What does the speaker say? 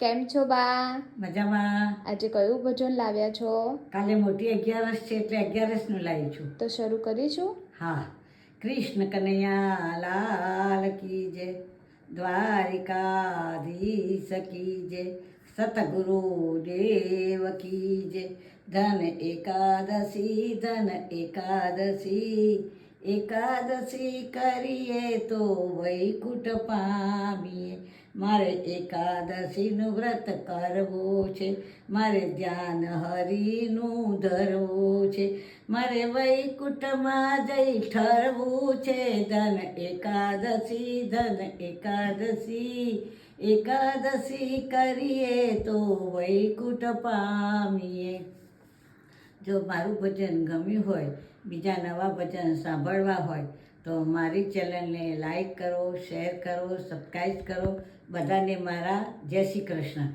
કેમ છો બા? મજામાં. આજે કયું ભજન લાવ્યા છો? કાલે મોટી 11 છે એટલે 11નું લાવી છું. તો શરૂ કરીશું. હા. કૃષ્ણ કનૈયા લાલ કી જય, દ્વારિકાધીશ કી જય, સતગુરુ દેવ કી જય. ધન એકાદશી એકાદશી કરીએ તો વૈકુંઠ પામીએ. મારે એકાદશીનું વ્રત કરવું છે, મારે ધ્યાન હરિનું ધરવું છે, મારે વૈકુંઠમાં જઈ ઠરવું છે. ધન એકાદશી કરીએ તો વૈકુંઠ પામીએ. જો મારું ભજન ગમ્યું હોય, બીજા નવા ભજન સાંભળવા હોય તો મારી ચેનલને લાઈક કરો, શેર કરો, સબસ્ક્રાઈબ કરો. બધાને મારા જય શ્રી કૃષ્ણ.